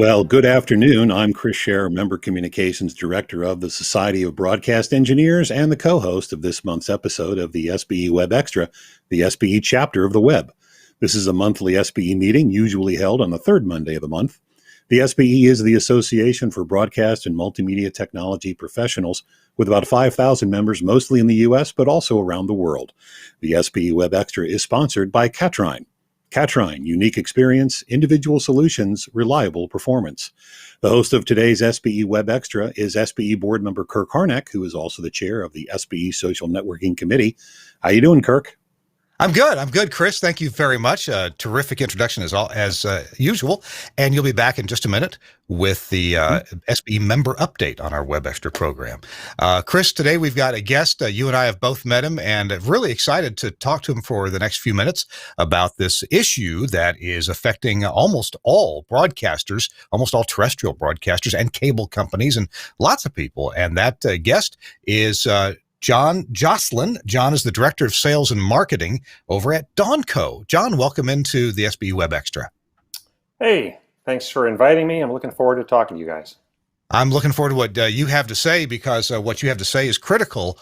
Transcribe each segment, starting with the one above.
Well, good afternoon. I'm Chris Scher, Member Communications Director of the Society of Broadcast Engineers and the co-host of this month's episode of the SBE WEBxtra, the SBE chapter of the web. This is a monthly SBE meeting, usually held on the third Monday of the month. The SBE is the Association for Broadcast and Multimedia Technology Professionals, with about 5,000 members, mostly in the U.S., but also around the world. The SBE WEBxtra is sponsored by Katrine. Katrine, unique experience, individual solutions, reliable performance. The host of today's SBE WEBxtra is SBE board member Kirk Harnack, who is also the chair of the SBE Social Networking Committee. How you doing, Kirk? I'm good, Chris. Thank you very much. Terrific introduction as usual. And you'll be back in just a minute with the SBE member update on our WEBxtra program. Chris, today we've got a guest. You and I have both met him and really excited to talk to him for the next few minutes about this issue that is affecting almost all broadcasters, almost all terrestrial broadcasters and cable companies and lots of people. And that guest is John Jocelyn. John is the Director of Sales and Marketing over at Dawnco. John, welcome into the SBE WEBxtra. Hey, thanks for inviting me. I'm looking forward to talking to you guys. I'm looking forward to what you have to say, because what you have to say is critical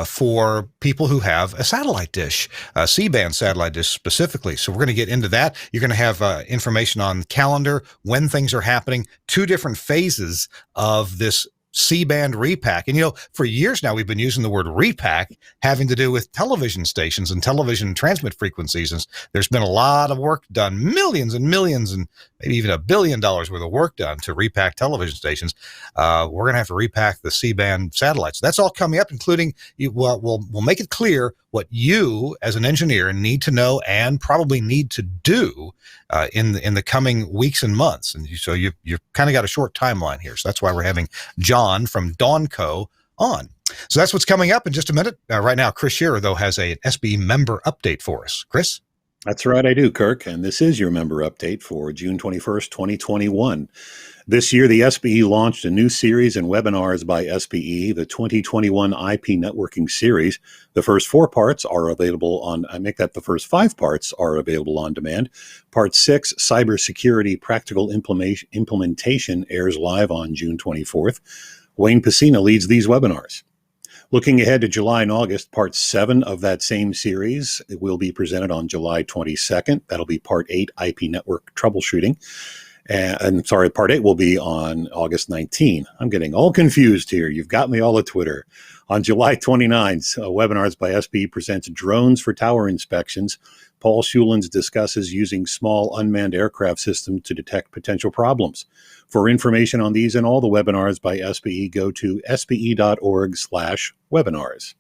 for people who have a satellite dish, a C-band satellite dish specifically. So we're going to get into that. You're going to have information on the calendar, when things are happening, two different phases of this C-band repack. And, for years now, we've been using the word repack having to do with television stations and television transmit frequencies. And there's been a lot of work done, millions and millions, and maybe even $1 billion worth of work done to repack television stations. We're going to have to repack the C-band satellites. That's all coming up, including, we'll make it clear what you as an engineer need to know and probably need to do in the coming weeks and months. And so you've kind of got a short timeline here. So that's why we're having John from Dawnco on. So that's what's coming up in just a minute. Right now, Chris Shearer, though, has an SBE member update for us. Chris? That's right, I do, Kirk. And this is your member update for June 21st, 2021. This year, the SBE launched a new series and webinars by SBE, the 2021 IP Networking Series. The first 4 parts are available on, the first 5 parts are available on demand. Part 6, Cybersecurity Practical Implementation, airs live on June 24th. Wayne Pacina leads these webinars. Looking ahead to July and August, Part 7 of that same series will be presented on July 22nd. That'll be Part 8, IP Network Troubleshooting. Part 8 will be on August 19. I'm getting all confused here. You've got me all at Twitter. On July 29th, Webinars by SBE presents Drones for Tower Inspections. Paul Schulens discusses using small unmanned aircraft systems to detect potential problems. For information on these and all the webinars by SBE, go to sbe.org/webinars.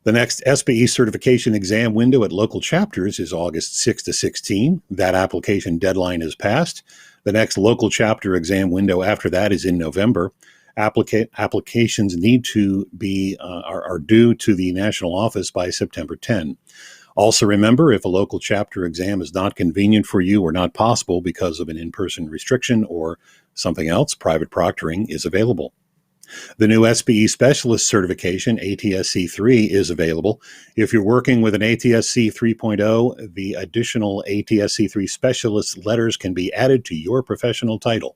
The next SBE certification exam window at local chapters is August 6 to 16. That application deadline is passed. The next local chapter exam window after that is in November. Applications need to be are due to the national office by September 10. Also remember, if a local chapter exam is not convenient for you or not possible because of an in-person restriction or something else, private proctoring is available. The new SBE Specialist Certification, ATSC3, is available. If you're working with an ATSC 3.0, the additional ATSC3 Specialist letters can be added to your professional title.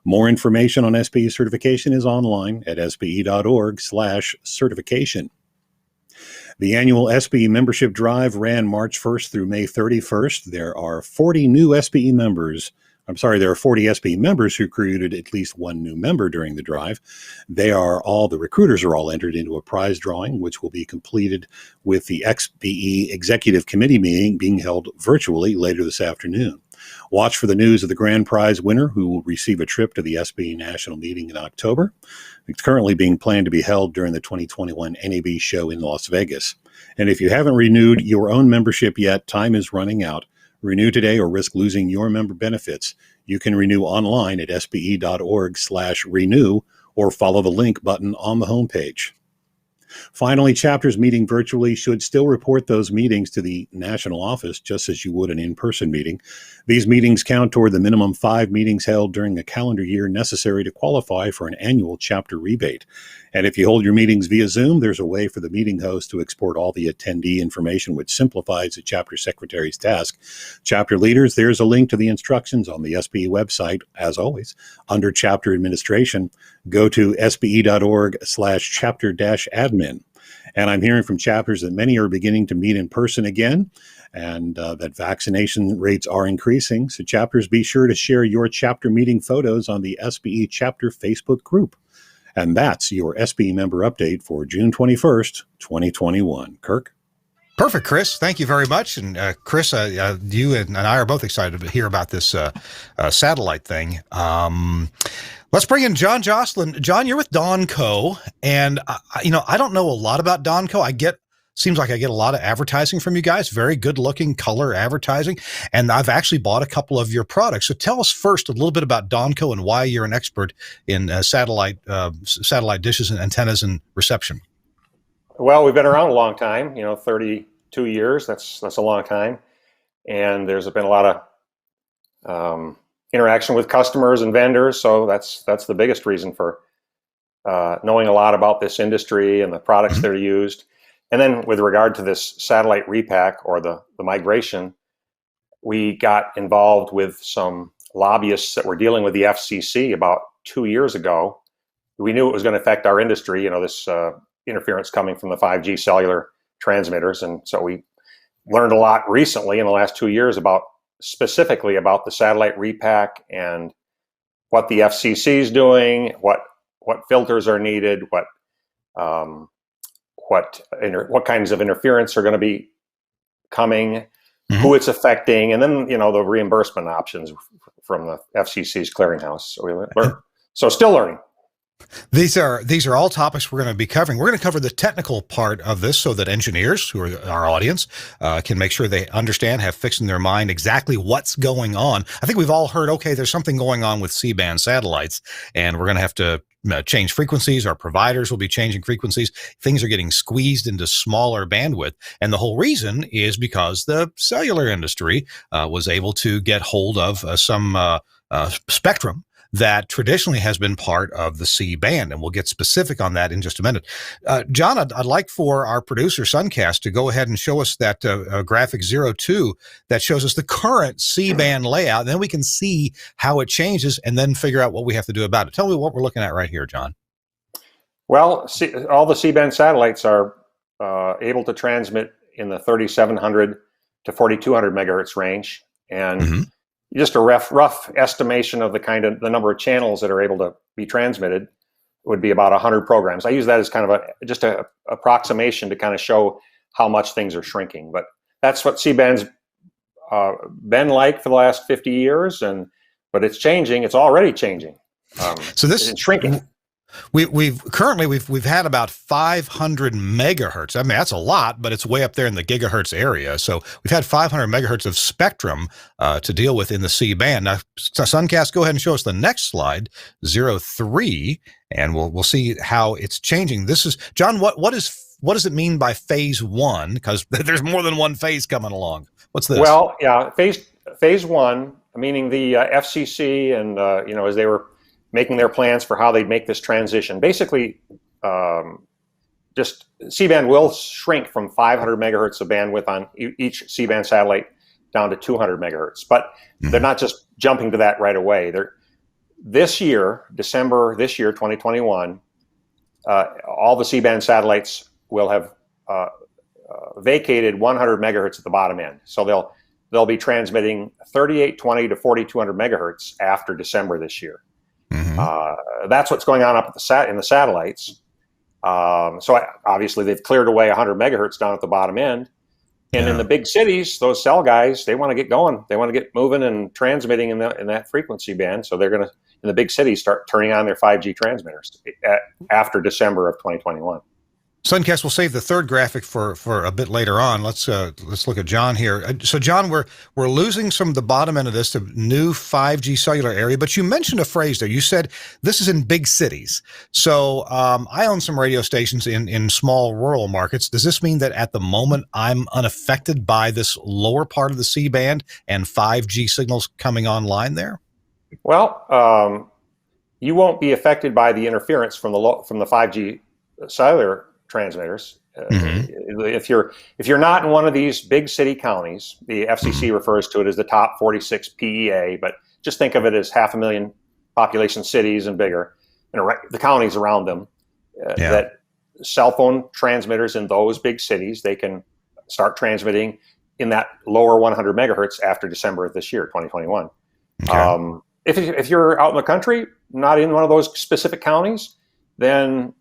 More information on SBE certification is online at sbe.org/certification. The annual SBE membership drive ran March 1st through May 31st. There are 40 SBE members who created at least one new member during the drive. The recruiters are all entered into a prize drawing, which will be completed with the SBE Executive Committee meeting being held virtually later this afternoon. Watch for the news of the grand prize winner, who will receive a trip to the SBE National Meeting in October. It's currently being planned to be held during the 2021 NAB show in Las Vegas. And if you haven't renewed your own membership yet, time is running out. Renew today or risk losing your member benefits. You can renew online at sbe.org/renew or follow the link button on the homepage. Finally, chapters meeting virtually should still report those meetings to the national office, just as you would an in-person meeting. These meetings count toward the minimum 5 meetings held during a calendar year necessary to qualify for an annual chapter rebate. And if you hold your meetings via Zoom, there's a way for the meeting host to export all the attendee information, which simplifies the chapter secretary's task. Chapter leaders, there's a link to the instructions on the SBE website, as always, under chapter administration. Go to sbe.org/chapter-admin. And I'm hearing from chapters that many are beginning to meet in person again, and that vaccination rates are increasing. So chapters, be sure to share your chapter meeting photos on the SBE chapter Facebook group. And that's your SBE member update for June 21st, 2021. Kirk? Perfect, Chris. Thank you very much. And Chris, you and I are both excited to hear about this satellite thing. Let's bring in John Jocelyn. John, you're with Donco, and I don't know a lot about Donco. Seems like I get a lot of advertising from you guys, very good looking color advertising. And I've actually bought a couple of your products. So tell us first a little bit about Donco and why you're an expert in satellite dishes and antennas and reception. Well, we've been around a long time, 32 years. That's a long time. And there's been a lot of interaction with customers and vendors. So that's the biggest reason for knowing a lot about this industry and the products that are used. And then with regard to this satellite repack or the migration, we got involved with some lobbyists that were dealing with the FCC about 2 years ago. We knew it was going to affect our industry, this interference coming from the 5G cellular transmitters. And so we learned a lot recently in the last 2 years specifically about the satellite repack and what the FCC is doing, what filters are needed, what kinds of interference are going to be coming, who it's affecting, and then the reimbursement options from the FCC's clearinghouse. So we learn. So still learning. These are all topics we're going to be covering. We're going to cover the technical part of this so that engineers, who are our audience, can make sure they understand, have fixed in their mind exactly what's going on. I think we've all heard, okay, there's something going on with C-band satellites, and we're going to have to change frequencies. Our providers will be changing frequencies. Things are getting squeezed into smaller bandwidth. And the whole reason is because the cellular industry was able to get hold of some spectrum that traditionally has been part of the C-band, and we'll get specific on that in just a minute. John, I'd like for our producer, Suncast, to go ahead and show us that graphic 02 that shows us the current C-band layout, and then we can see how it changes and then figure out what we have to do about it. Tell me what we're looking at right here, John. Well, all the C-band satellites are able to transmit in the 3,700 to 4,200 megahertz range, and just a rough estimation of the number of channels that are able to be transmitted would be about 100 programs. I use that as kind of just a approximation to kind of show how much things are shrinking. But that's what C-band's been like for the last 50 years, but it's changing. It's already changing. So this is shrinking. We've had about 500 megahertz. I mean, that's a lot, but it's way up there in the gigahertz area. So we've had 500 megahertz of spectrum to deal with in the C-band. Now, Suncast, go ahead and show us the next slide, 03, and we'll see how it's changing. This is John. What does it mean by phase one? Because there's more than one phase coming along. What's this? Well, yeah, phase one, meaning the FCC and as they were making their plans for how they'd make this transition. Basically, just C-band will shrink from 500 megahertz of bandwidth on each C-band satellite down to 200 megahertz. But they're not just jumping to that right away. December this year, 2021, all the C-band satellites will have vacated 100 megahertz at the bottom end. So they'll be transmitting 3820 to 4200 megahertz after December this year. That's what's going on up at in the satellites. So obviously they've cleared away 100 megahertz down at the bottom end. And in the big cities, those cell guys, they want to get going. They want to get moving and transmitting in that frequency band. So they're going to, in the big cities, start turning on their 5G transmitters after December of 2021. Suncast, we'll save the third graphic for a bit later on. Let's look at John here. So, John, we're losing some of the bottom end of this to new 5G cellular area, but you mentioned a phrase there. You said this is in big cities. So, I own some radio stations in small rural markets. Does this mean that at the moment I'm unaffected by this lower part of the C-band and 5G signals coming online there? Well, you won't be affected by the interference from the 5G cellular transmitters. If you're not in one of these big city counties, the FCC refers to it as the top 46 PEA, but just think of it as 500,000 population cities and bigger, and the counties around them. That cell phone transmitters in those big cities, they can start transmitting in that lower 100 megahertz after December of this year, 2021. Okay. If you're out in the country, not in one of those specific counties, then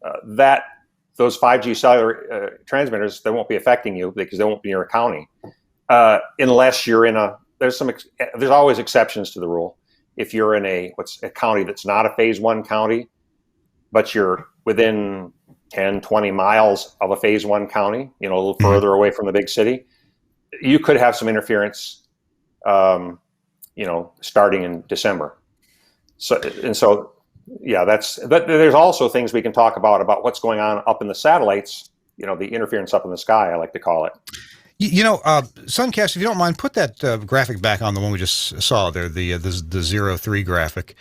those 5G cellular transmitters, they won't be affecting you because they won't be near a county, unless you're in there's always exceptions to the rule. If you're in a county that's not a phase 1 county, but you're within 10, 20 miles of a phase 1 county, a little further away from the big city, you could have some interference, starting in December. There's also things we can talk about what's going on up in the satellites, the interference up in the sky, I like to call it. Suncast, if you don't mind, put that graphic back on, the one we just saw there, the 03 graphic,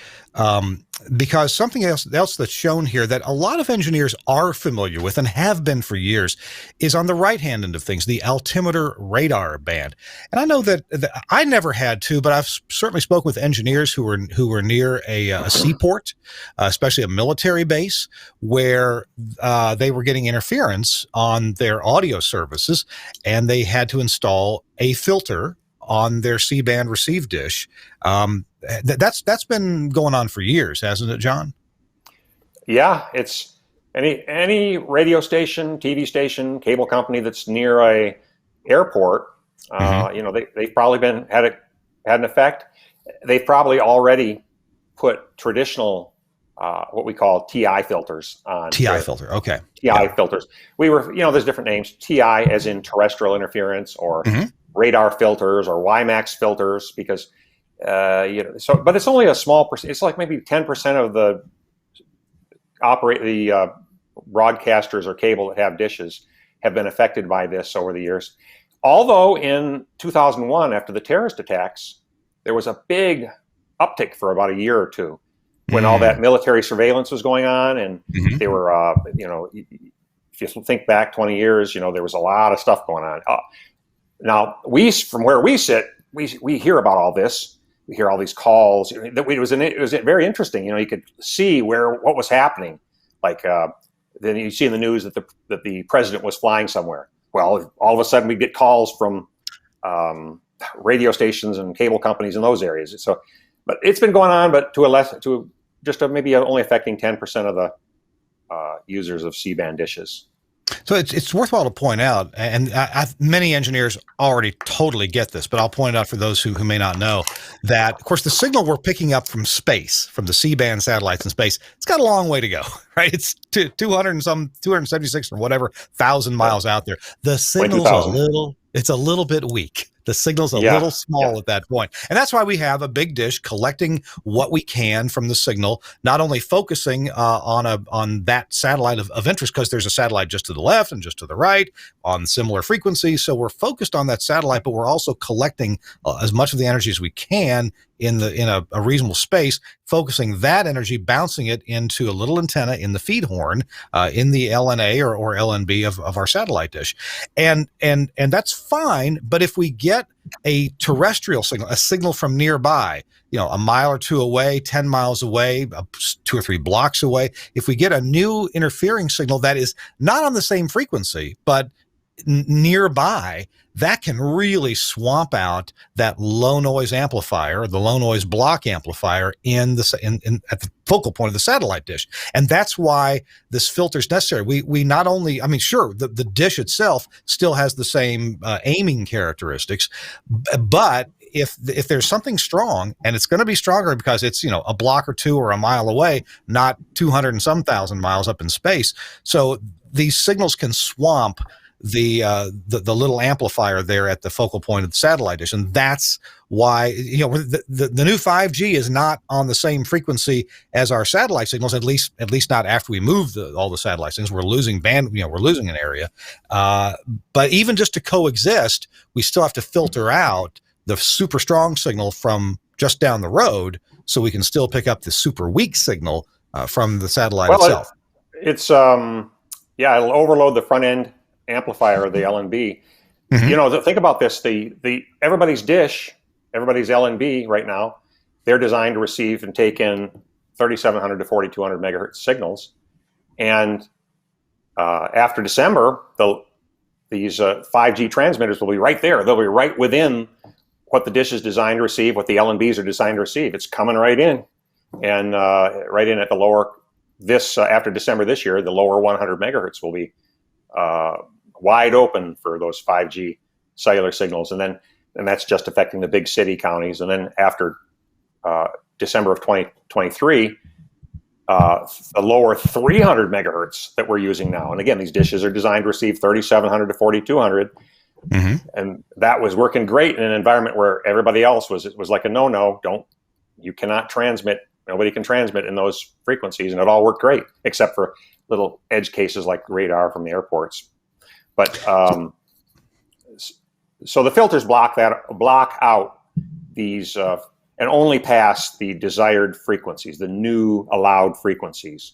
because something else that's shown here that a lot of engineers are familiar with and have been for years is on the right-hand end of things, the altimeter radar band. And I know that I never had to, but I've certainly spoken with engineers who were near a seaport, especially a military base, where they were getting interference on their audio services, and they had to install a filter on their C-band receive dish. That's been going on for years, hasn't it, John? Yeah, it's any radio station, TV station, cable company that's near a airport. They've probably had an effect. They've probably already put traditional what we call TI filters on. Filter, okay. Filters. There's different names. TI as in terrestrial interference, or radar filters, or WiMAX filters, because but it's only a small percent. It's like maybe 10% of the broadcasters or cable that have dishes have been affected by this over the years. Although in 2001, after the terrorist attacks, there was a big uptick for about a year or two, when all that military surveillance was going on, and they were, if you think back 20 years, there was a lot of stuff going on. Now, from where we sit, we hear about all this. We hear all these calls. It was very interesting. You could see what was happening. Like then you see in the news that the president was flying somewhere. Well, all of a sudden we get calls from radio stations and cable companies in those areas. So, but it's been going on, but maybe only affecting 10% of the users of C-band dishes. So it's worthwhile to point out, and many engineers already totally get this, but I'll point out for those who may not know, that, of course, the signal we're picking up from space, from the C-band satellites in space, it's got a long way to go, right? It's 276 or whatever thousand miles out there. The signal's a little bit weak. The signal's a little small at that point. And that's why we have a big dish collecting what we can from the signal, not only focusing on that satellite of interest, because there's a satellite just to the left and just to the right on similar frequencies. So we're focused on that satellite, but we're also collecting as much of the energy as we can in a reasonable space, focusing that energy, bouncing it into a little antenna in the feed horn, in the LNA or LNB of our satellite dish. And that's fine. But if we get a terrestrial signal, a signal from nearby, a mile or two away, 10 miles away, 2 or 3 blocks away, if we get a new interfering signal that is not on the same frequency, but nearby, that can really swamp out that low noise amplifier, the low noise block amplifier at the focal point of the satellite dish. And that's why this filter is necessary. We not only, the dish itself still has the same aiming characteristics, but if there's something strong, and it's going to be stronger because it's, a block or two or a mile away, not 200 and some thousand miles up in space. So these signals can swamp the little amplifier there at the focal point of the satellite dish, and that's why the new 5G is not on the same frequency as our satellite signals. At least not after we move all the satellite signals. We're losing we're losing an area. But even just to coexist, we still have to filter out the super strong signal from just down the road, so we can still pick up the super weak signal from the satellite itself. It'll overload the front end amplifier of the LNB. Think about this: everybody's dish, everybody's LNB right now, they're designed to receive and take in 3,700 to 4,200 megahertz signals, and after December, these 5G transmitters will be right there. They'll be right within what the dish is designed to receive, what the LNBs are designed to receive. It's coming right in, and right in at the lower. After December this year, the lower 100 megahertz will be wide open for those 5G cellular signals, and that's just affecting the big city counties. And then after December of 2023, the lower 300 megahertz that we're using now, and again, these dishes are designed to receive 3,700 to 4,200, and that was working great in an environment where everybody else was like a no. You cannot transmit. Nobody can transmit in those frequencies, and it all worked great, except for little edge cases like radar from the airports. But so the filters block out these and only pass the desired frequencies, the new allowed frequencies.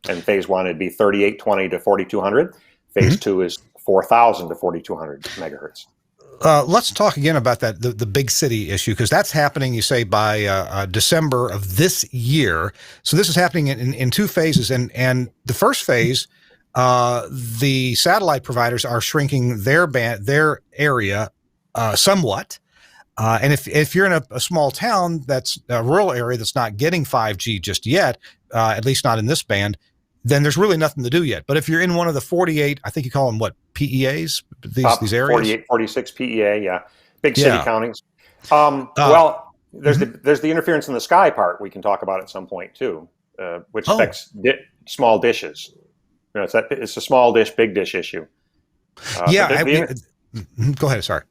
And phase 1 would be 3820 to 4200. Phase 2 is 4000 to 4200 megahertz. Let's talk again about that, the big city issue, because that's happening, you say, by December of this year. So this is happening in two phases. And the first phase, the satellite providers are shrinking their area somewhat. And if you're in a small town, that's a rural area that's not getting 5G just yet, at least not in this band, then there's really nothing to do yet. But if you're in one of the 48, I think you call them what, PEAs, these areas? 48, 46 PEA, yeah. Big city counties. Well, there's the interference in the sky part we can talk about at some point too, which affects small dishes. It's a small dish, big dish issue. Go ahead, sorry.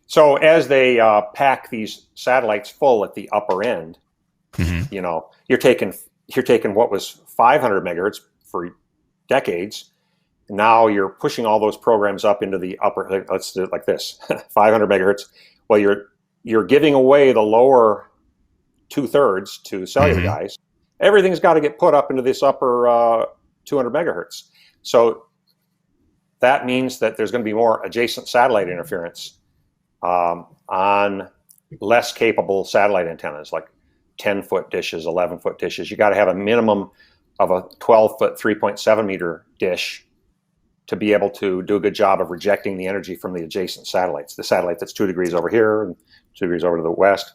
So as they pack these satellites full at the upper end, you're taking what was 500 megahertz for decades. Now you're pushing all those programs up into the upper. Let's do it like this: 500 megahertz. Well, you're giving away the lower 2/3 to cellular guys. Everything's got to get put up into this upper 200 megahertz. So that means that there's going to be more adjacent satellite interference on less capable satellite antennas, like 10-foot dishes, 11-foot dishes. You got to have a minimum of a 12-foot, 3.7 meter dish to be able to do a good job of rejecting the energy from the adjacent satellites. The satellite that's 2 degrees over here and 2 degrees over to the west.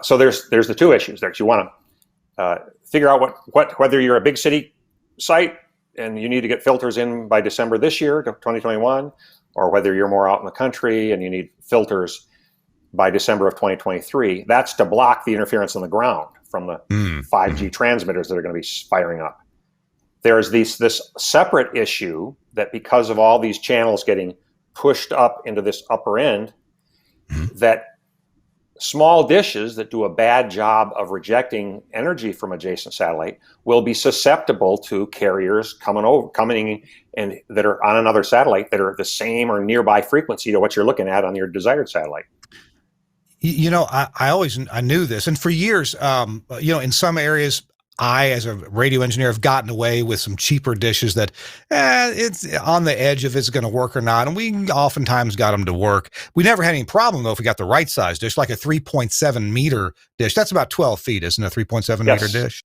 So there's the two issues there. You want to figure out whether you're a big city site and you need to get filters in by December this year, 2021, or whether you're more out in the country and you need filters by December of 2023. That's to block the interference on the ground from the 5G transmitters that are going to be firing up. There's this separate issue that because of all these channels getting pushed up into this upper end, that small dishes that do a bad job of rejecting energy from adjacent satellite will be susceptible to carriers coming and that are on another satellite that are the same or nearby frequency to what you're looking at on your desired satellite. I knew this, and for years, in some areas, I, as a radio engineer, have gotten away with some cheaper dishes that it's on the edge if it's going to work or not. And we oftentimes got them to work. We never had any problem, though, if we got the right size dish, like a 3.7 meter dish. That's about 12 feet, isn't it? A 3.7 meter dish.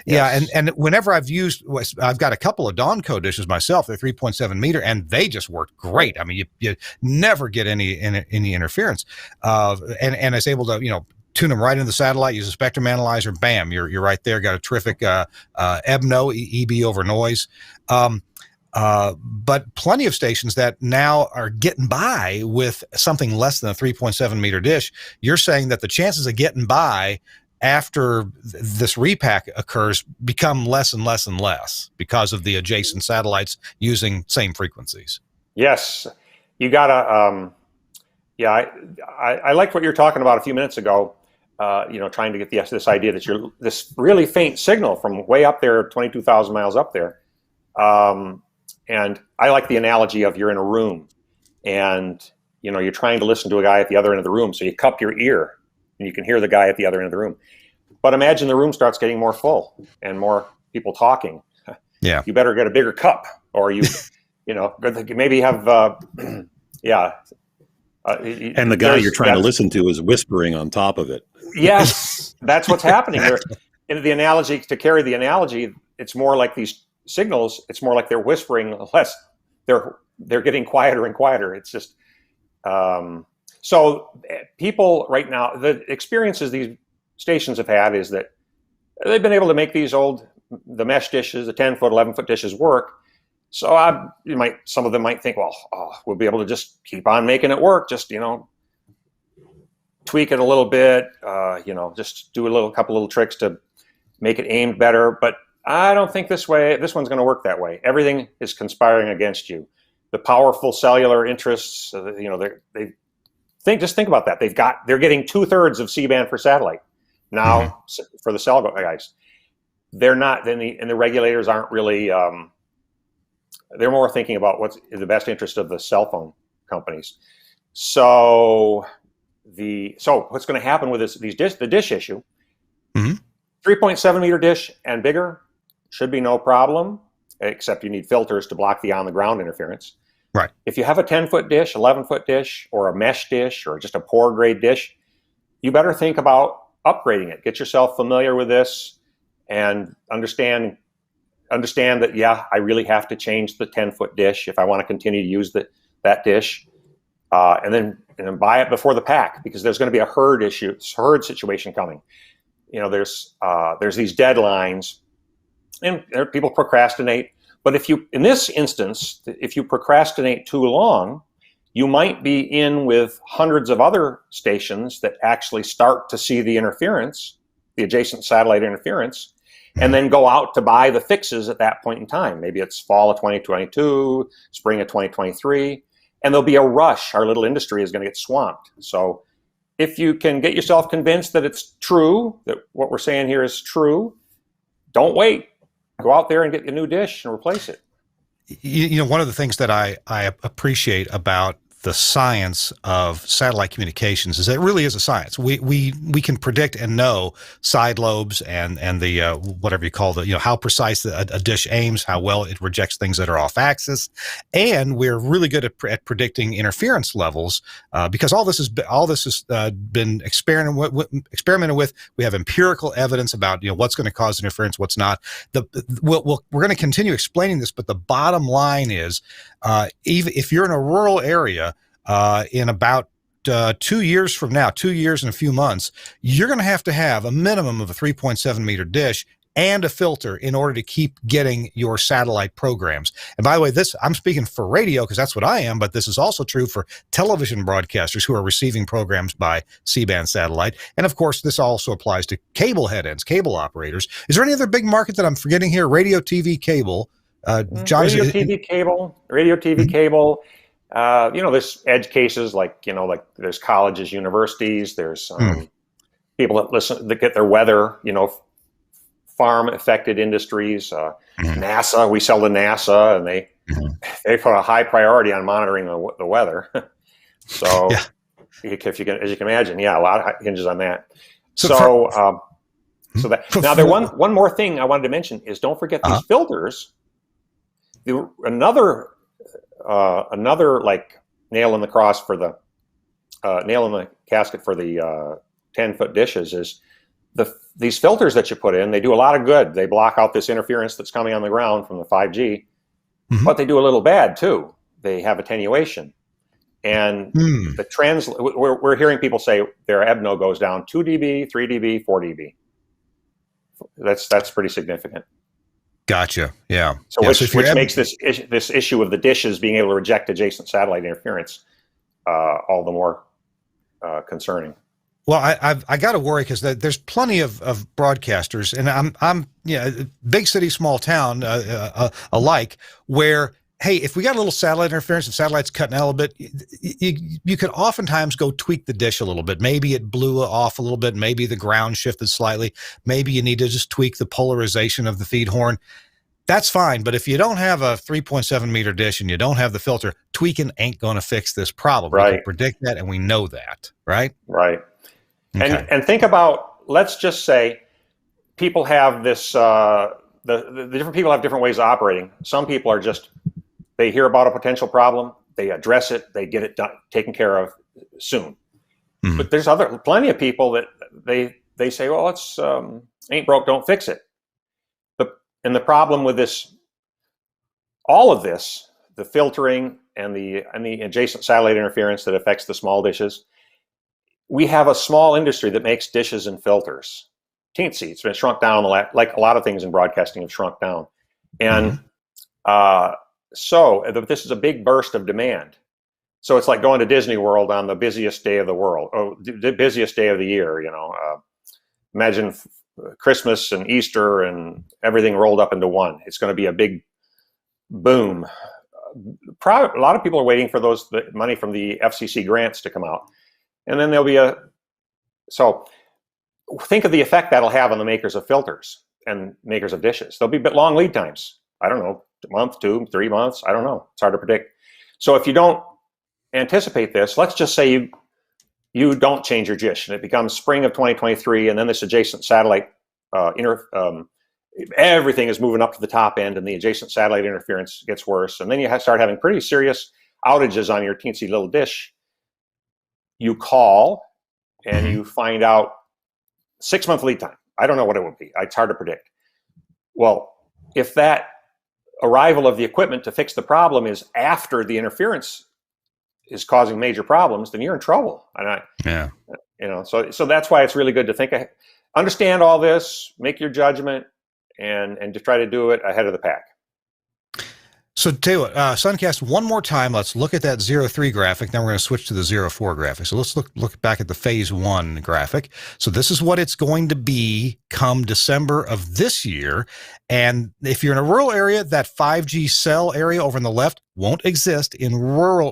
Yes. Yeah. And whenever I've got a couple of Donco dishes myself, they're 3.7 meter, and they just work great. I mean, you never get any interference. And it's able to, tune them right into the satellite, use a spectrum analyzer, bam, you're right there. Got a terrific EB over noise. But plenty of stations that now are getting by with something less than a 3.7 meter dish. You're saying that the chances of getting by after this repack occurs become less and less and less because of the adjacent satellites using same frequencies. Yes, you gotta. Yeah, I liked what you were talking about a few minutes ago. Trying to get this idea that you're this really faint signal from way up there, 22,000 miles up there. And I like the analogy of you're in a room, and you're trying to listen to a guy at the other end of the room, so you cup your ear, and you can hear the guy at the other end of the room. But imagine the room starts getting more full and more people talking. Yeah, you better get a bigger cup, or maybe have yeah. And the guy you're trying to listen to is whispering on top of it. Yes, that's what's happening there. In the analogy, to carry the analogy, it's more like these signals. It's more like they're whispering less. They're getting quieter and quieter. It's just so people right now. The experiences these stations have had is that they've been able to make the mesh dishes, the 10-foot, 11-foot dishes work. So some of them might think, well, we'll be able to just keep on making it work. Just tweak it a little bit. Just do a couple little tricks to make it aimed better. But I don't think this one's going to work that way. Everything is conspiring against you. The powerful cellular interests. Just think about that. They're getting 2/3 of C-band for satellite now for the cell guys. They're not. And the regulators aren't really. They're more thinking about what's in the best interest of the cell phone companies. So what's going to happen with the dish issue? 3.7 meter dish and bigger should be no problem, except you need filters to block the on the ground interference. Right. If you have a 10-foot dish, 11-foot dish, or a mesh dish, or just a poor grade dish, you better think about upgrading it. Get yourself familiar with this and understand that, I really have to change the 10-foot dish if I want to continue to use that dish, and then buy it before the pack, because there's going to be a herd situation coming. There's these deadlines, and people procrastinate. But in this instance, if you procrastinate too long, you might be in with hundreds of other stations that actually start to see the interference, the adjacent satellite interference, and then go out to buy the fixes at that point in time. Maybe it's fall of 2022, spring of 2023, and there'll be a rush. Our little industry is going to get swamped. So if you can get yourself convinced that it's true, that what we're saying here is true, don't wait. Go out there and get the new dish and replace it. One of the things that I appreciate about the science of satellite communications is that it really is a science. We can predict and know side lobes and the whatever you call how precise a dish aims, how well it rejects things that are off axis, and we're really good at predicting interference levels because all this has been experimented with. We have empirical evidence about what's going to cause interference, what's not. We're going to continue explaining this, but the bottom line is even if you're in a rural area. In about 2 years from now, 2 years and a few months, you're going to have a minimum of a 3.7 meter dish and a filter in order to keep getting your satellite programs. And by the way, I'm speaking for radio because that's what I am, but this is also true for television broadcasters who are receiving programs by C-band satellite. And of course, this also applies to cable head ends, cable operators. Is there any other big market that I'm forgetting here? Radio, TV, cable. John, radio, TV, cable. There's edge cases like there's colleges, universities. There's people that get their weather. Farm affected industries. NASA. We sell to NASA, and they put a high priority on monitoring the weather. So, as you can imagine, a lot hinges on that. So one more thing I wanted to mention is don't forget these filters. Another like nail in the cross for the nail in the casket for the 10-foot dishes is these filters that you put in. They do a lot of good. They block out this interference that's coming on the ground from the 5G, but they do a little bad too. They have attenuation, and we're hearing people say their EBNO goes down 2 dB, 3 dB, 4 dB. That's pretty significant. Gotcha. Yeah. So which makes this issue of the dishes being able to reject adjacent satellite interference all the more concerning. Well, I got to worry because there's plenty of broadcasters, and I'm big city, small town alike, where hey, if we got a little satellite interference and satellite's cutting out a little bit, you could oftentimes go tweak the dish a little bit. Maybe it blew off a little bit. Maybe the ground shifted slightly. Maybe you need to just tweak the polarization of the feed horn. That's fine. But if you don't have a 3.7 meter dish and you don't have the filter, tweaking ain't going to fix this problem. Right. We can predict that, and we know that, right? Right. Okay. And think about, let's just say people have this, the different people have different ways of operating. Some people are just, they hear about a potential problem, they address it, they get it done, taken care of soon. Mm-hmm. But there's plenty of people that they say, well, it's ain't broke, don't fix it. And the problem with this, all of this, the filtering and the adjacent satellite interference that affects the small dishes, we have a small industry that makes dishes and filters. Teensy, it's been shrunk down, like a lot of things in broadcasting have shrunk down. And so this is a big burst of demand. So it's like going to Disney World on the busiest day of the world, or the busiest day of the year, imagine Christmas and Easter and everything rolled up into one. It's going to be a big boom. A lot of people are waiting for the money from the FCC grants to come out. And then there'll be so think of the effect that'll have on the makers of filters and makers of dishes. There'll be long lead times. I don't know, a month, 2, 3 months. I don't know. It's hard to predict. So if you don't anticipate this, let's just say you don't change your dish and it becomes spring of 2023, and then this adjacent satellite everything is moving up to the top end, and the adjacent satellite interference gets worse, and then you start having pretty serious outages on your teensy little dish. You call and you find out 6-month lead time. I don't know what it would be. It's hard to predict. Well, if that arrival of the equipment to fix the problem is after the interference is causing major problems, then you're in trouble. And so that's why it's really good to understand all this, make your judgment, and to try to do it ahead of the pack. So tell you what, Suncast, one more time, let's look at that 0.3 graphic. Then we're going to switch to the 0.4 graphic. So let's look back at the phase 1 graphic. So this is what it's going to be come December of this year. And if you're in a rural area, that 5G cell area over on the left won't exist in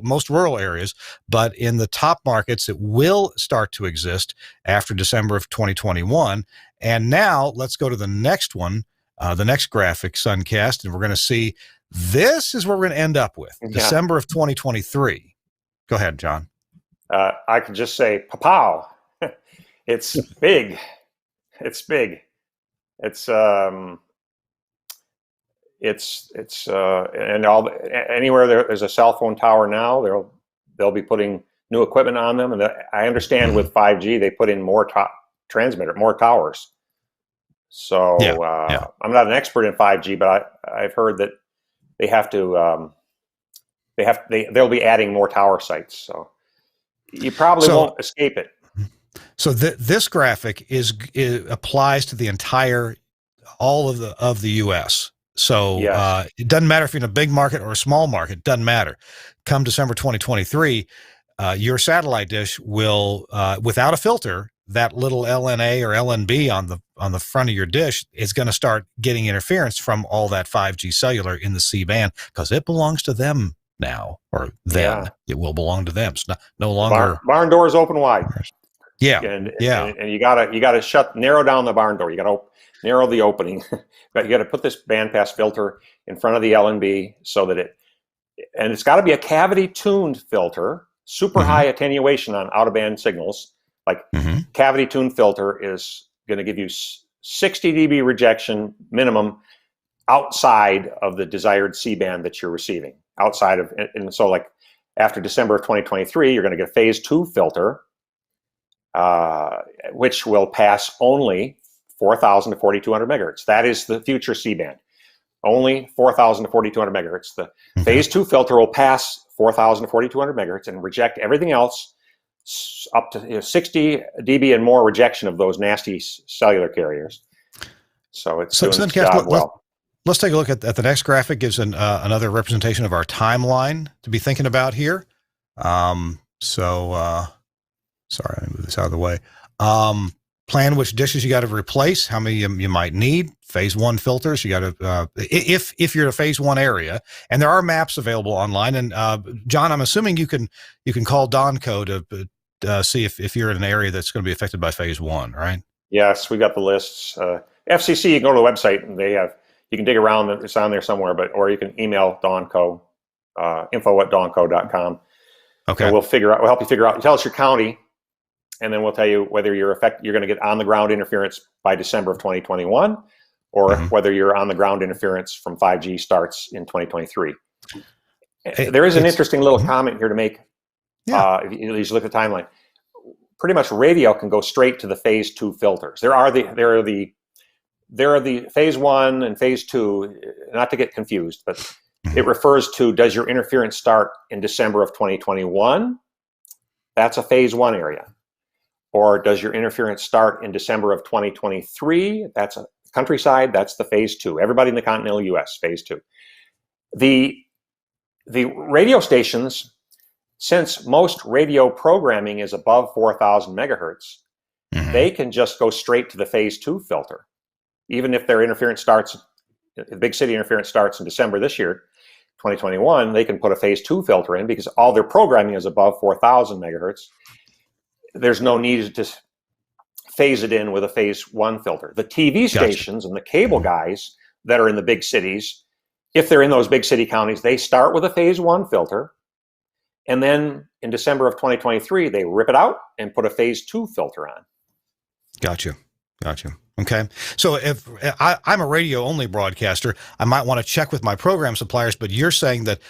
most rural areas, but in the top markets, it will start to exist after December of 2021. And now let's go to the next one, the next graphic, Suncast, and we're going to see this is where we're going to end up with December of 2023. Go ahead, John. I could just say, "Pow!" It's big. It's big. It's and anywhere there's a cell phone tower now, they'll be putting new equipment on them. And I understand with 5G they put in more towers. So I'm not an expert in 5G, but I've heard that they have to. They'll be adding more tower sites, so you probably won't escape it. So this graphic applies to the entire all of the U.S. So it doesn't matter if you're in a big market or a small market. It doesn't matter. Come December 2023, your satellite dish will, without a filter, that little LNA or LNB on the front of your dish is going to start getting interference from all that 5G cellular in the C-band because it belongs to them now, or them. Yeah. It will belong to them. It's no longer barn doors open wide. Yeah, and you gotta narrow down the barn door. You gotta narrow the opening. But you gotta put this bandpass filter in front of the LNB so that it's got to be a cavity tuned filter, super high attenuation on out of band signals. Like cavity tuned filter is going to give you 60 dB rejection minimum outside of the desired C-band that you're receiving. And so like after December of 2023, you're going to get a phase 2 filter, which will pass only 4,000 to 4,200 megahertz. That is the future C-band. Only 4,000 to 4,200 megahertz. The phase 2 filter will pass 4,000 to 4,200 megahertz and reject everything else up to 60 dB and more rejection of those nasty cellular carriers. So it's doing its job well. Let's take a look at the next graphic. Gives another representation of our timeline to be thinking about here. Sorry, let me move this out of the way. Plan which dishes you got to replace, how many you might need. Phase 1 filters, you got to, if you're in a phase 1 area, and there are maps available online. And John, I'm assuming you can call Donco to see if you're in an area that's going to be affected by phase 1, right? Yes, we got the lists. FCC, you can go to the website and you can dig around, it's on there somewhere, or you can email Donco, info@donco.com. Okay. And we'll help you figure out, tell us your county, and then we'll tell you whether you're going to get on the ground interference by December of 2021, or whether you're on the ground interference from 5G starts in 2023. There is an interesting little comment here to make. Yeah. If you look at the timeline, pretty much radio can go straight to the phase 2 filters. There are the phase 1 and phase 2, not to get confused, but it refers to, does your interference start in December of 2021? That's a phase 1 area. Or does your interference start in December of 2023? That's a countryside, that's the phase 2. Everybody in the continental US, phase 2. The radio stations, since most radio programming is above 4,000 megahertz, they can just go straight to the phase 2 filter. Even if their interference starts, the big city interference starts in December this year, 2021, they can put a phase 2 filter in because all their programming is above 4,000 megahertz. There's no need to phase it in with a phase 1 filter. The TV stations and the cable guys that are in the big cities, if they're in those big city counties, they start with a phase 1 filter. And then in December of 2023, they rip it out and put a phase 2 filter on. Gotcha. Okay. So if I'm a radio only broadcaster, I might want to check with my program suppliers, but you're saying that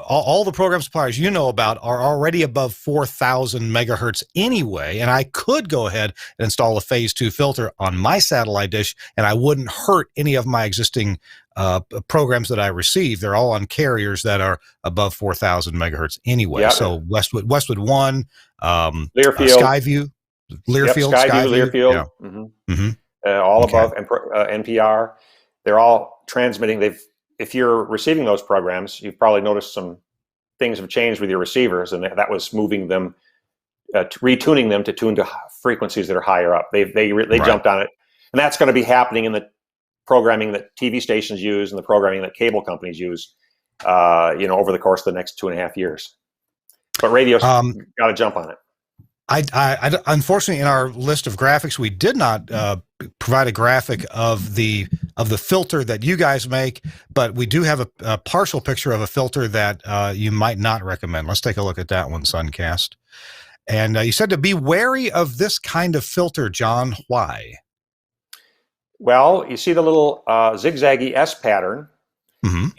all the program suppliers you know about are already above 4,000 megahertz anyway, and I could go ahead and install a phase 2 filter on my satellite dish, and I wouldn't hurt any of my existing programs that I receive. They're all on carriers that are above 4,000 megahertz anyway. Yep. So Westwood 1, Learfield, Skyview, Learfield, yeah. All above NPR. They're all transmitting. If you're receiving those programs, you've probably noticed some things have changed with your receivers, and that was moving them, retuning them to tune to frequencies that are higher up. They jumped on it, and that's going to be happening in the programming that TV stations use and the programming that cable companies use, over the course of the next 2.5 years. But radio's got to jump on it. I unfortunately, in our list of graphics, we did not provide a graphic of the filter that you guys make, but we do have a partial picture of a filter that you might not recommend. Let's take a look at that one, Suncast. And you said to be wary of this kind of filter, John. Why? Well, you see the little zigzaggy S pattern,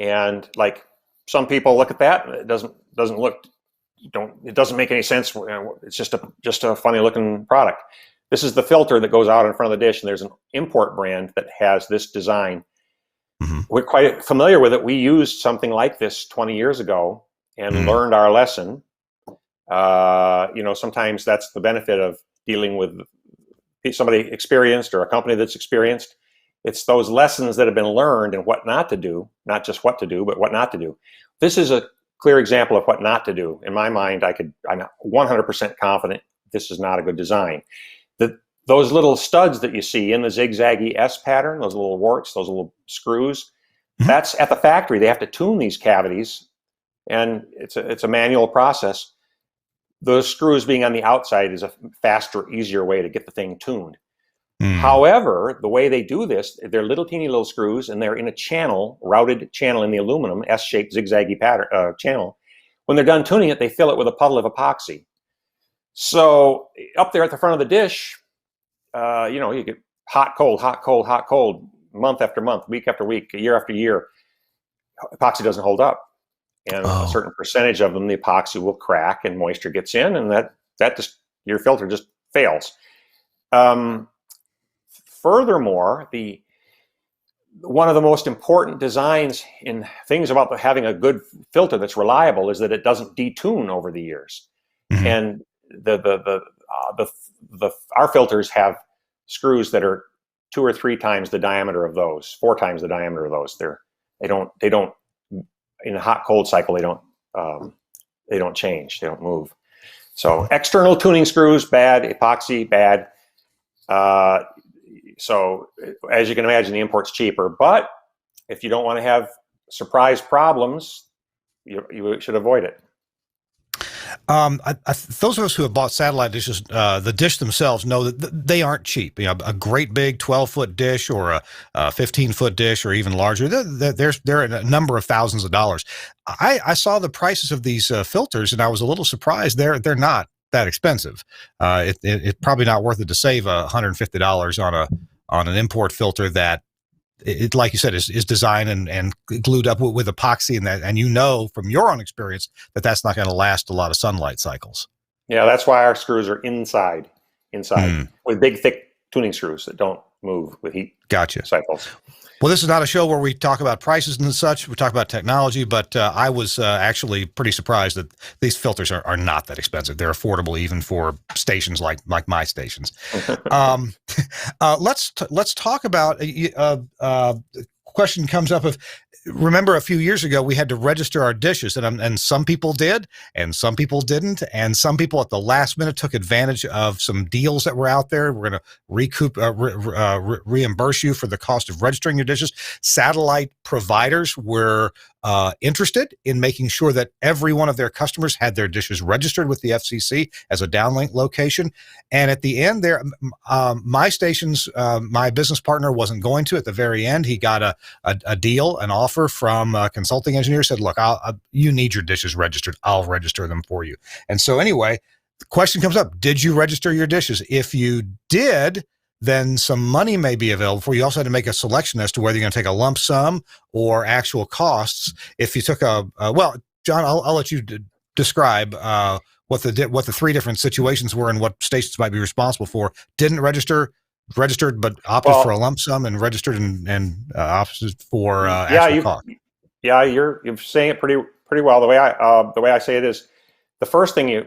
and like some people look at that, it doesn't look. It doesn't make any sense. It's just a funny looking product. This is the filter that goes out in front of the dish, and there's an import brand that has this design. We're quite familiar with it. We used something like this 20 years ago and learned our lesson. Sometimes that's the benefit of dealing with somebody experienced or a company that's experienced. It's those lessons that have been learned and what not to do, not just what to do, but what not to do. This is a clear example of what not to do. In my mind, I'm 100% confident this is not a good design. Those little studs that you see in the zigzaggy S pattern, those little warts, those little screws, that's at the factory. They have to tune these cavities, and it's a manual process. Those screws being on the outside is a faster, easier way to get the thing tuned. However, the way they do this, they're little teeny little screws, and they're in a routed channel in the aluminum, S-shaped zigzaggy pattern channel. When they're done tuning it, they fill it with a puddle of epoxy. So up there at the front of the dish, you get hot, cold, month after month, week after week, year after year. Epoxy doesn't hold up, and a certain percentage of them, the epoxy will crack and moisture gets in, and that just, your filter just fails. Furthermore, one of the most important designs in things about having a good filter that's reliable is that it doesn't detune over the years. And our filters have screws that are 2 or 3 times the diameter of those, 4 times the diameter of those. They don't in a hot cold cycle, they don't change, they don't move. So external tuning screws, bad. Epoxy, bad. So as you can imagine, the import's cheaper. But if you don't want to have surprise problems, you should avoid it. Those of us who have bought satellite dishes, the dish themselves know that they aren't cheap. You know, a great big 12-foot dish or a 15-foot dish or even larger, they're a number of thousands of dollars. I saw the prices of these filters and I was a little surprised. They're not that expensive. It's probably not worth it to save $150 on an import filter that, it, like you said, is designed and glued up with epoxy, and you know from your own experience that that's not going to last a lot of sunlight cycles. Yeah, that's why our screws are inside with big, thick tuning screws that don't move with heat cycles. Well, this is not a show where we talk about prices and such. We talk about technology, but I was actually pretty surprised that these filters are not that expensive. They're affordable even for stations like my stations. Let's talk about question comes up of, remember a few years ago we had to register our dishes, and some people did and some people didn't, and some people at the last minute took advantage of some deals that were out there. We're going to recoup reimburse you for the cost of registering your dishes. Satellite providers were interested in making sure that every one of their customers had their dishes registered with the FCC as a downlink location. And at the end there, my station's my business partner wasn't going to. At the very end, he got a deal, an offer from a consulting engineer, said, look, you need your dishes registered. I'll register them for you. And so anyway, the question comes up, did you register your dishes? If you did, then some money may be available for you. You also had to make a selection as to whether you're going to take a lump sum or actual costs. If you took well, John, I'll let you describe what the three different situations were and what stations might be responsible for. Didn't registered, but opted for a lump sum, and registered and opted for actual cost. Yeah, you're saying it pretty well. The way I say it is, the first thing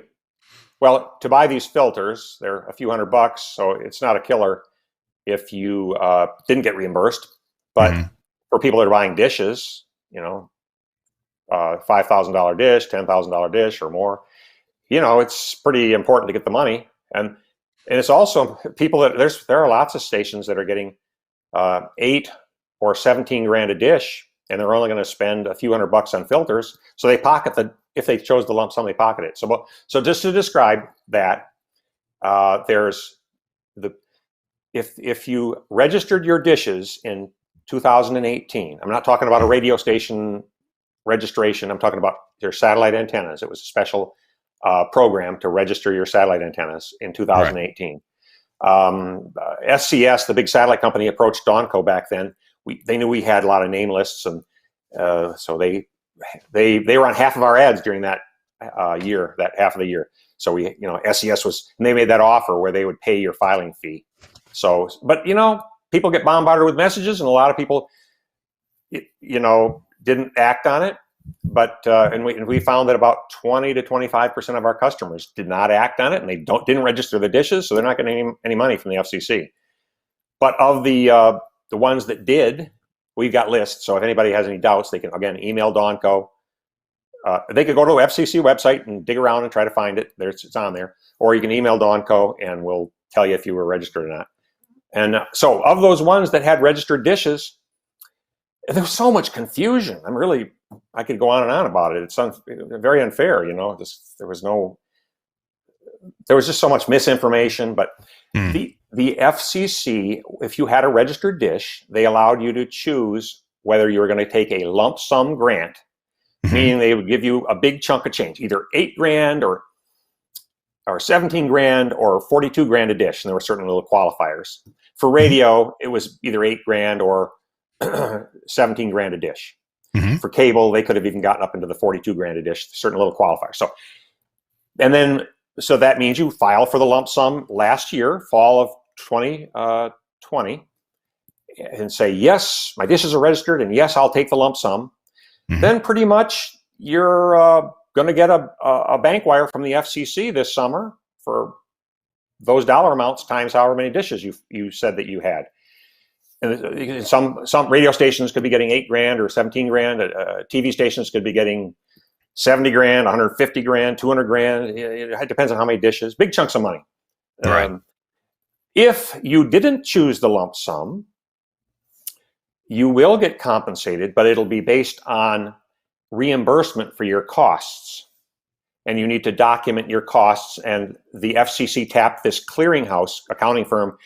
to buy these filters, they're a few $100, so it's not a killer if you didn't get reimbursed. But for people that are buying dishes, $5,000 dish, $10,000 dish or more, it's pretty important to get the money. And it's also people that there are lots of stations that are getting 8 or 17 grand a dish, and they're only going to spend a few $100 on filters. So they pocket if they chose the lump sum, they pocket it. So just to describe that, if you registered your dishes in 2018, I'm not talking about a radio station registration. I'm talking about your satellite antennas. It was a special program to register your satellite antennas in 2018. Right. SCS, the big satellite company, approached Dawnco back then. They knew we had a lot of name lists, and so they were on half of our ads during that year, that half of the year. So SCS and they made that offer where they would pay your filing fee. So, but people get bombarded with messages, and a lot of people, didn't act on it. But and we found that about 20 to 25% of our customers did not act on it, and they didn't register the dishes, so they're not getting any money from the FCC. But of the ones that did, we've got lists. So if anybody has any doubts, they can again email Dawnco. They could go to the FCC website and dig around and try to find it. It's on there, or you can email Dawnco and we'll tell you if you were registered or not. And so of those ones that had registered dishes, there was so much confusion. I could go on and on about it. It's very unfair, there was just so much misinformation. But the FCC, if you had a registered dish, they allowed you to choose whether you were going to take a lump sum grant, meaning they would give you a big chunk of change, either 8 grand or 17 grand or 42 grand a dish. And there were certain little qualifiers. For radio, it was either 8 grand or 17 grand a dish. For cable, they could have even gotten up into the 42 grand a dish, certain little qualifiers. So that means you file for the lump sum last year, fall of 2020, and say, yes, my dishes are registered, and yes, I'll take the lump sum. Then pretty much you're going to get a bank wire from the FCC this summer for those dollar amounts times however many dishes you said that you had. And some radio stations could be getting 8 grand or 17 grand. TV stations could be getting 70 grand, 150 grand, 200 grand. It depends on how many dishes. Big chunks of money. Right. If you didn't choose the lump sum, you will get compensated, but it'll be based on reimbursement for your costs. And you need to document your costs. And the FCC tapped this clearinghouse accounting firm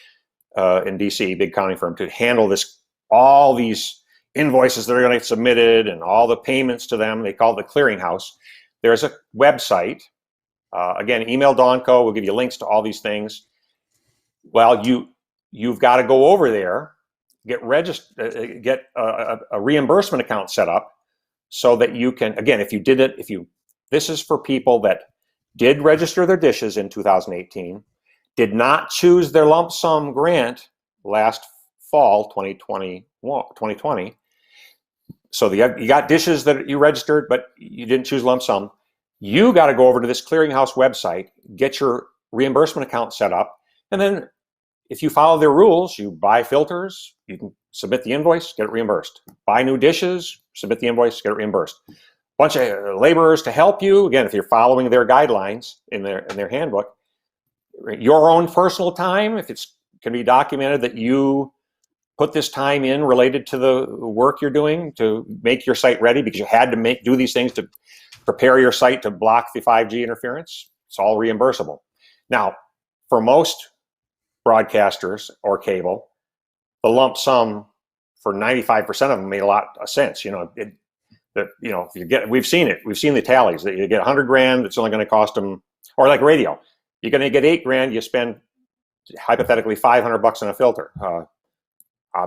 in DC, big accounting firm, to handle this, all these invoices that are going to get submitted and all the payments to them. They call it the clearinghouse. There's a website. Again, email Donco. We'll give you links to all these things. Well, you've got to go over there, get registered, get a reimbursement account set up, so that you can, again, this is for people that did register their dishes in 2018, did not choose their lump sum grant last fall, 2020. So you got dishes that you registered, but you didn't choose lump sum. You got to go over to this clearinghouse website, get your reimbursement account set up, and then if you follow their rules, you buy filters, you can submit the invoice, get it reimbursed. Buy new dishes, submit the invoice, get it reimbursed. Bunch of laborers to help you. Again, if you're following their guidelines in their handbook, your own personal time, if it's can be documented that you put this time in related to the work you're doing to make your site ready because you had to do these things to prepare your site to block the 5G interference. It's all reimbursable. Now, for most broadcasters or cable, the lump sum for 95% of them made a lot of sense. We've seen it. We've seen the tallies that you get 100 grand. It's only going to cost them, or like radio, you're going to get 8 grand. You spend hypothetically $500 on a filter.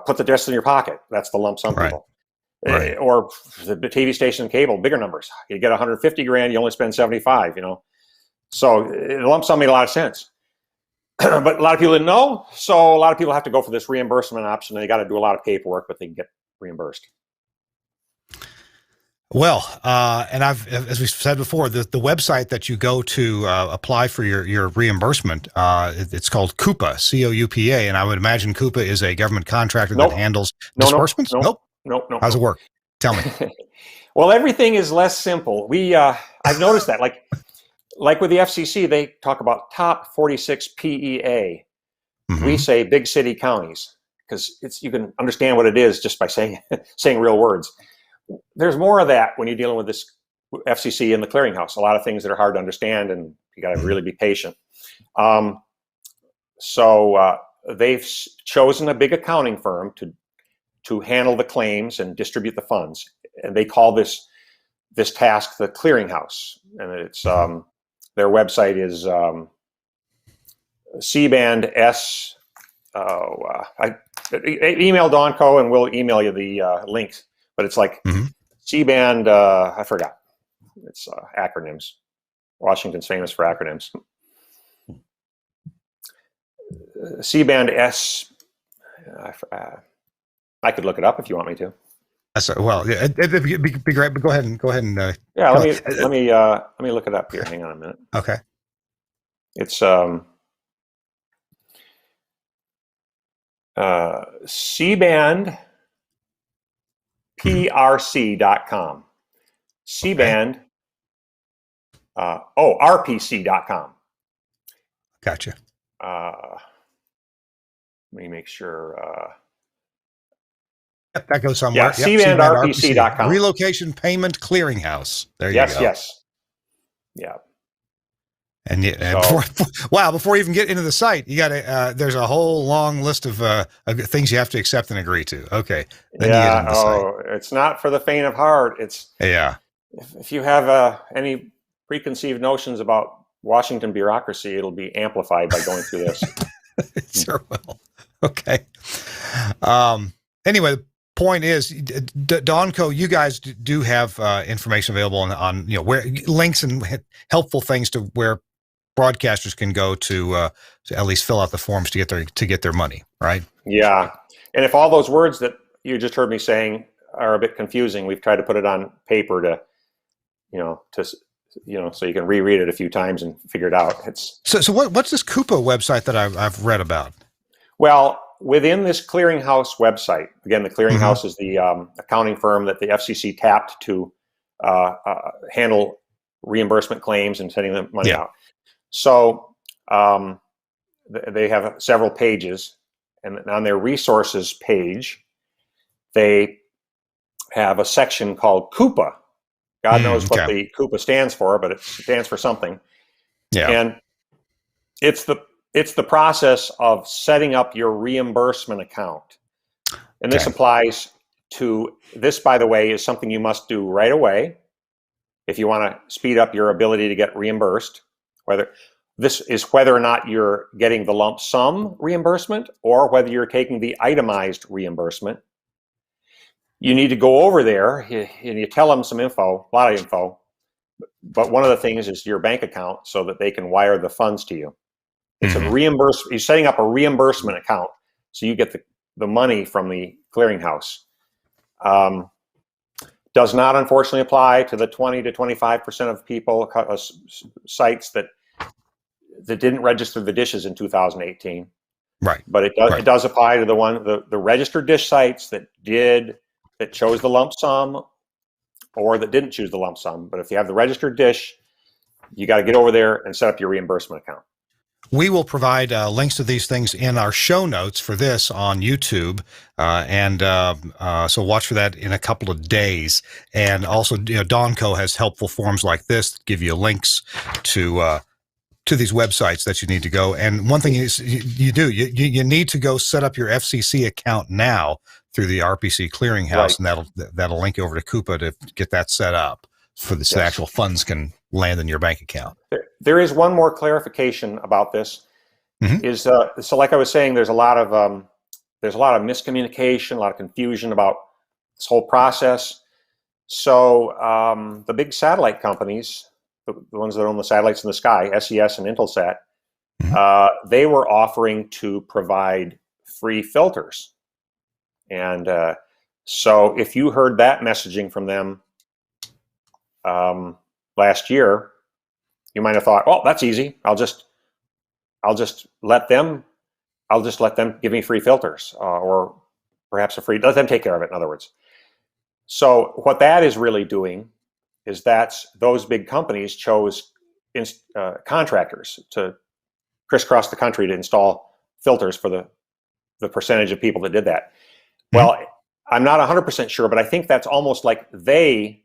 Put the rest in your pocket. That's the lump sum people. Right. Or the TV station and cable, bigger numbers. You get 150 grand. You only spend 75. So the lump sum made a lot of sense. But a lot of people didn't know, so a lot of people have to go for this reimbursement option. They got to do a lot of paperwork, but they can get reimbursed. Well, and as we said before, the website that you go to apply for your reimbursement, it's called Coupa, C-O-U-P-A, and I would imagine Coupa is a government contractor that handles disbursements? Nope. How's it work? Tell me. Well, everything is less simple. I've noticed that, like with the FCC, they talk about top 46 PEA. Mm-hmm. We say big city counties because you can understand what it is just by saying real words. There's more of that when you're dealing with this FCC and the clearinghouse. A lot of things that are hard to understand, and you got to really be patient. So they've chosen a big accounting firm to handle the claims and distribute the funds, and they call this task the clearinghouse. And it's their website is C-band S. Email Donco, and we'll email you the links. But it's like C-band, I forgot. It's acronyms. Washington's famous for acronyms. C-band S. I could look it up if you want me to. Well, yeah, it'd be great. But go ahead and yeah. Let me look it up here. Hang on a minute. Okay. It's C-band. PRC.com. C-band, RPC.com. Gotcha. Let me make sure. That goes somewhere. Yeah, C-band, RPC.com. Relocation Payment Clearinghouse. There you go. Yes. Yeah. And before you even get into the site, you got to. There's a whole long list of things you have to accept and agree to. Okay, then you get into the site. It's not for the faint of heart. If you have any preconceived notions about Washington bureaucracy, it'll be amplified by going through this. Sure will. Okay. Anyway, the point is, Donco, you guys do have information available on where links and helpful things to where broadcasters can go to at least fill out the forms to get their money, right? Yeah, and if all those words that you just heard me saying are a bit confusing, we've tried to put it on paper to so you can reread it a few times and figure it out. So what's this Coupa website that I've read about? Well, within this clearinghouse website, again, the clearinghouse is the accounting firm that the FCC tapped to handle reimbursement claims and sending them money Yeah. out. So they have several pages, and on their resources page, they have a section called Coupa. God knows what Okay. the Coupa stands for, but it stands for something. Yeah. And it's the process of setting up your reimbursement account. And this Okay. applies to this, by the way, is something you must do right away if you want to speed up your ability to get reimbursed. Whether or not you're getting the lump sum reimbursement or whether you're taking the itemized reimbursement. You need to go over there and you tell them some info, a lot of info, but one of the things is your bank account so that they can wire the funds to you. It's a you're setting up a reimbursement account so you get the money from the clearinghouse. Does not, unfortunately, apply to the 20 to 25% of people, sites that didn't register the dishes in 2018. Right. But it does apply to the registered dish sites that chose the lump sum or that didn't choose the lump sum. But if you have the registered dish, you got to get over there and set up your reimbursement account. We will provide links to these things in our show notes for this on YouTube, so watch for that in a couple of days. And also, Donco has helpful forms like this that give you links to these websites that you need to go. And one thing is, you need to go set up your FCC account now through the RPC clearinghouse, Right. and that'll link you over to Coupa to get that set up for the actual funds can land in your bank account. There is one more clarification about this. Is so like I was saying, there's a lot of miscommunication, a lot of confusion about this whole process. So the big satellite companies, the ones that own the satellites in the sky, SES and Intelsat, they were offering to provide free filters. And so if you heard that messaging from them last year, you might have thought, "Oh, that's easy. I'll just let them give me free filters, or perhaps let them take care of it." In other words, so what that is really doing is those big companies chose contractors to crisscross the country to install filters for the percentage of people that did that. Well, I'm not 100% sure, but I think that's almost like they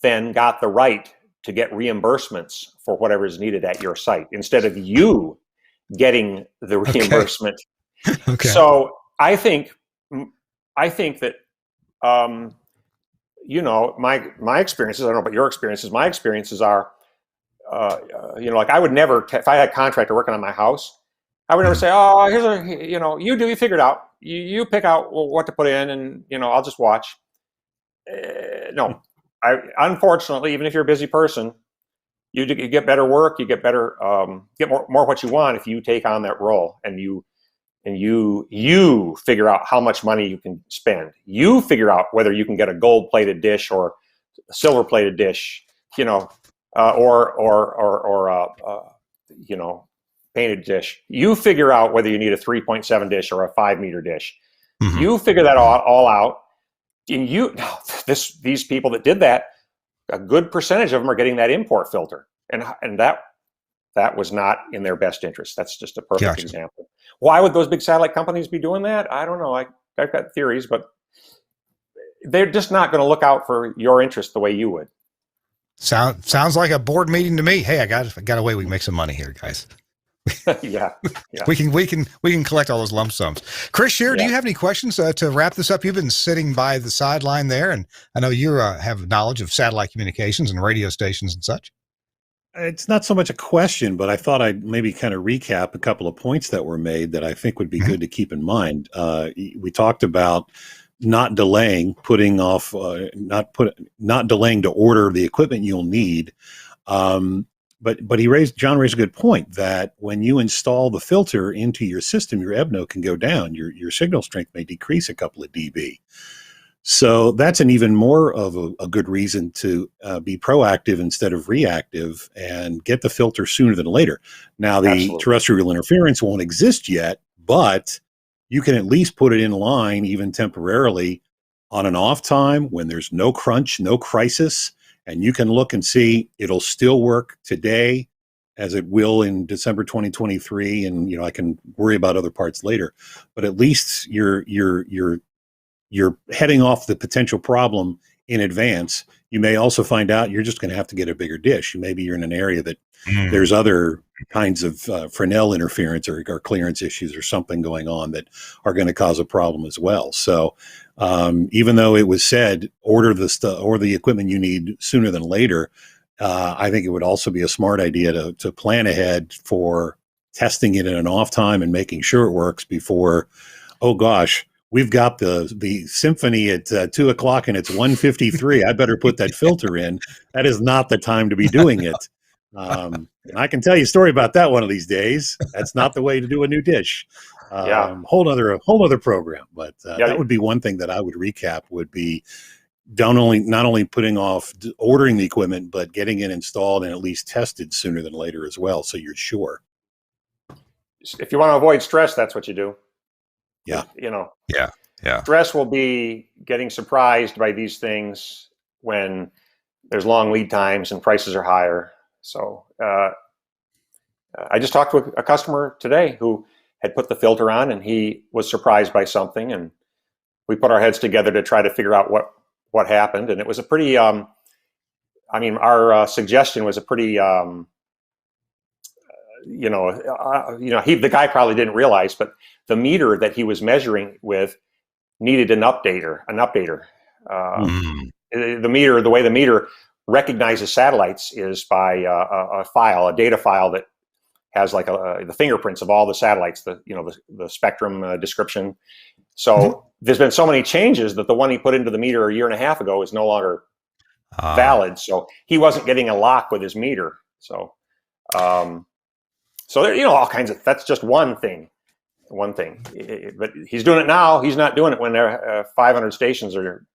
then got the right to get reimbursements for whatever is needed at your site instead of you getting the reimbursement. Okay. So I think that my experiences, I don't know about your experiences, my experiences are like I would never, if I had a contractor working on my house, I would never say, "Oh, you figure it out. You pick out what to put in, and I'll just watch." No, unfortunately, even if you're a busy person, you get better work, you get better, get more what you want if you take on that role, and you figure out how much money you can spend. You figure out whether you can get a gold-plated dish or a silver-plated dish, painted dish. You figure out whether you need a 3.7 dish or a 5-meter dish. You figure that all out. And these people that did that, a good percentage of them are getting that import filter, and that was not in their best interest. That's just a perfect example. Why would those big satellite companies be doing that? I don't know. I've got theories, but they're just not going to look out for your interest the way you would. Sounds like a board meeting to me. Hey, I got a way we can make some money here, guys. Yeah. We can collect all those lump sums. Chris Scheer, do you have any questions to wrap this up? You've been sitting by the sideline there, and I know you have knowledge of satellite communications and radio stations and such. It's not so much a question, but I thought I'd maybe kind of recap a couple of points that were made that I think would be good to keep in mind. We talked about not delaying, not delaying to order the equipment you'll need. But John raised a good point that when you install the filter into your system, your EBNO can go down. Your signal strength may decrease a couple of dB. So that's an even more of a good reason to be proactive instead of reactive and get the filter sooner than later. Now, the terrestrial interference won't exist yet, but you can at least put it in line, even temporarily, on an off time when there's no crunch, no crisis, And you can look and see it'll still work today as it will in December 2023. And, you know, I can worry about other parts later, but at least you're heading off the potential problem in advance. You may also find out you're just going to have to get a bigger dish. Maybe you're in an area that there's other kinds of Fresnel interference or clearance issues or something going on that are going to cause a problem as well. So even though it was said, order the equipment you need sooner than later, I think it would also be a smart idea to plan ahead for testing it in an off time and making sure it works before, oh gosh, we've got the symphony at 2 o'clock and it's 1:53. I better put that filter in. That is not the time to be doing it. And I can tell you a story about that one of these days. That's not the way to do a new dish. Whole other program. But that would be one thing that I would recap would be not only putting off ordering the equipment, but getting it installed and at least tested sooner than later as well. So you're sure. If you want to avoid stress, that's what you do. Yeah. You know, Yeah. stress will be getting surprised by these things when there's long lead times and prices are higher. So I just talked to a customer today who had put the filter on and he was surprised by something, and we put our heads together to try to figure out what happened. And it was a pretty, our suggestion was a pretty, the guy probably didn't realize, but the meter that he was measuring with needed an updater. The way the meter recognizes satellites is by a data file that has like the fingerprints of all the satellites, the spectrum description. So there's been so many changes that the one he put into the meter a year and a half ago is no longer valid. So he wasn't getting a lock with his meter. So, there, all kinds of, that's just one thing. But he's doing it now. He's not doing it when there 500 stations are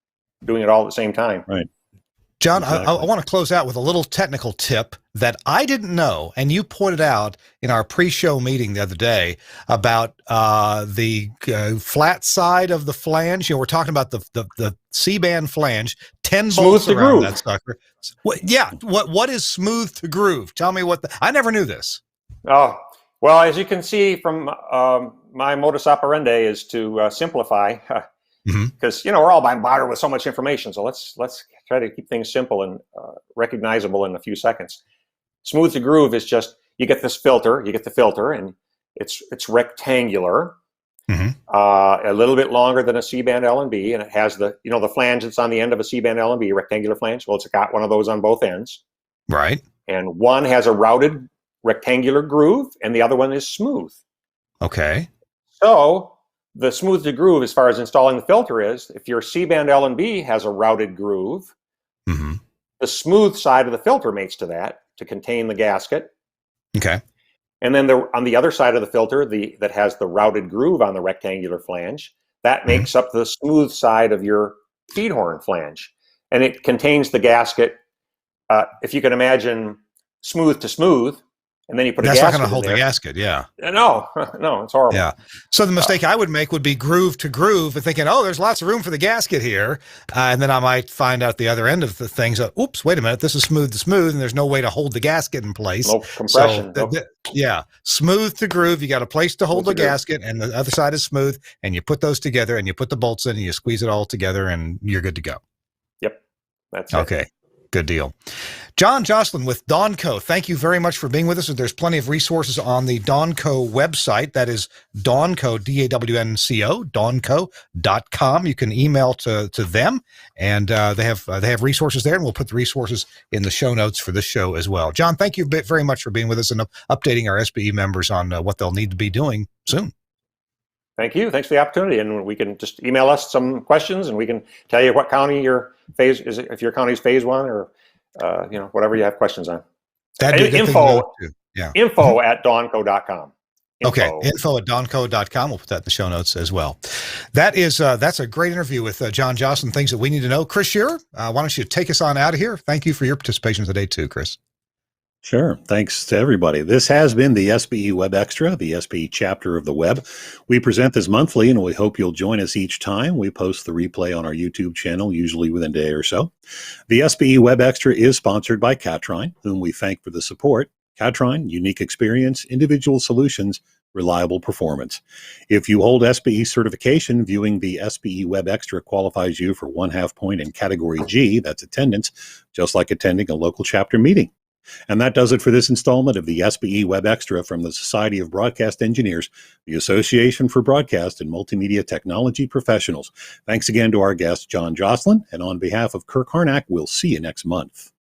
doing it all at the same time. Right. John, Exactly. I want to close out with a little technical tip that I didn't know, and you pointed out in our pre-show meeting the other day about the flat side of the flange. We're talking about the C-band flange, 10 bolts around that sucker. What is smooth to groove? Tell me I never knew this. Oh, well, as you can see from my modus operandi is to simplify. Because we're all bombarded with so much information, so let's try to keep things simple and recognizable in a few seconds. Smooth to groove is just you get the filter, and it's rectangular, a little bit longer than a C-band L&B, and it has the flange that's on the end of a C-band L&B, rectangular flange. Well, it's got one of those on both ends, right? And one has a routed rectangular groove, and the other one is smooth. Okay. So the smooth to groove, as far as installing the filter is, if your C-band L&B has a routed groove, the smooth side of the filter mates to that to contain the gasket. Okay. And then on the other side of the filter, that has the routed groove on the rectangular flange, that makes up the smooth side of your feed horn flange. And it contains the gasket, if you can imagine smooth to smooth, and then you put a gasket in there. That's not going to hold the gasket, yeah. No, it's horrible. Yeah. So the mistake I would make would be groove to groove and thinking, there's lots of room for the gasket here. And then I might find out the other end of the things, oops, wait a minute, this is smooth to smooth, and there's no way to hold the gasket in place. No compression. So smooth to groove, you got a place to hold the gasket, and the other side is smooth, and you put those together, and you put the bolts in, and you squeeze it all together, and you're good to go. Yep. That's it. Okay. Good deal. John Jocelyn with Dawnco, thank you very much for being with us. There's plenty of resources on the Dawnco website. That is Dawnco, DAWNCO, dawnco.com. You can email to them, and they have resources there, and we'll put the resources in the show notes for this show as well. John, thank you very much for being with us and updating our SBE members on what they'll need to be doing soon. Thank you. Thanks for the opportunity. And we can just email us some questions, and we can tell you what county your phase is, if your county's phase one, or whatever you have questions on. Info at dawnco.com. Okay, info at dawnco.com. We'll put that in the show notes as well. That's a great interview with John Jocelyn. Things that we need to know. Chris Shearer, why don't you take us on out of here? Thank you for your participation today too, Chris. Sure. Thanks to everybody. This has been the SBE Web Extra, the SBE chapter of the web. We present this monthly, and we hope you'll join us each time. We post the replay on our YouTube channel, usually within a day or so. The SBE Web Extra is sponsored by Catrine, whom we thank for the support. Catrine, unique experience, individual solutions, reliable performance. If you hold SBE certification, viewing the SBE Web Extra qualifies you for 1/2 point in Category G, that's attendance, just like attending a local chapter meeting. And that does it for this installment of the SBE Web Extra from the Society of Broadcast Engineers, the Association for Broadcast and Multimedia Technology Professionals. Thanks again to our guest, John Jocelyn, and on behalf of Kirk Harnack, we'll see you next month.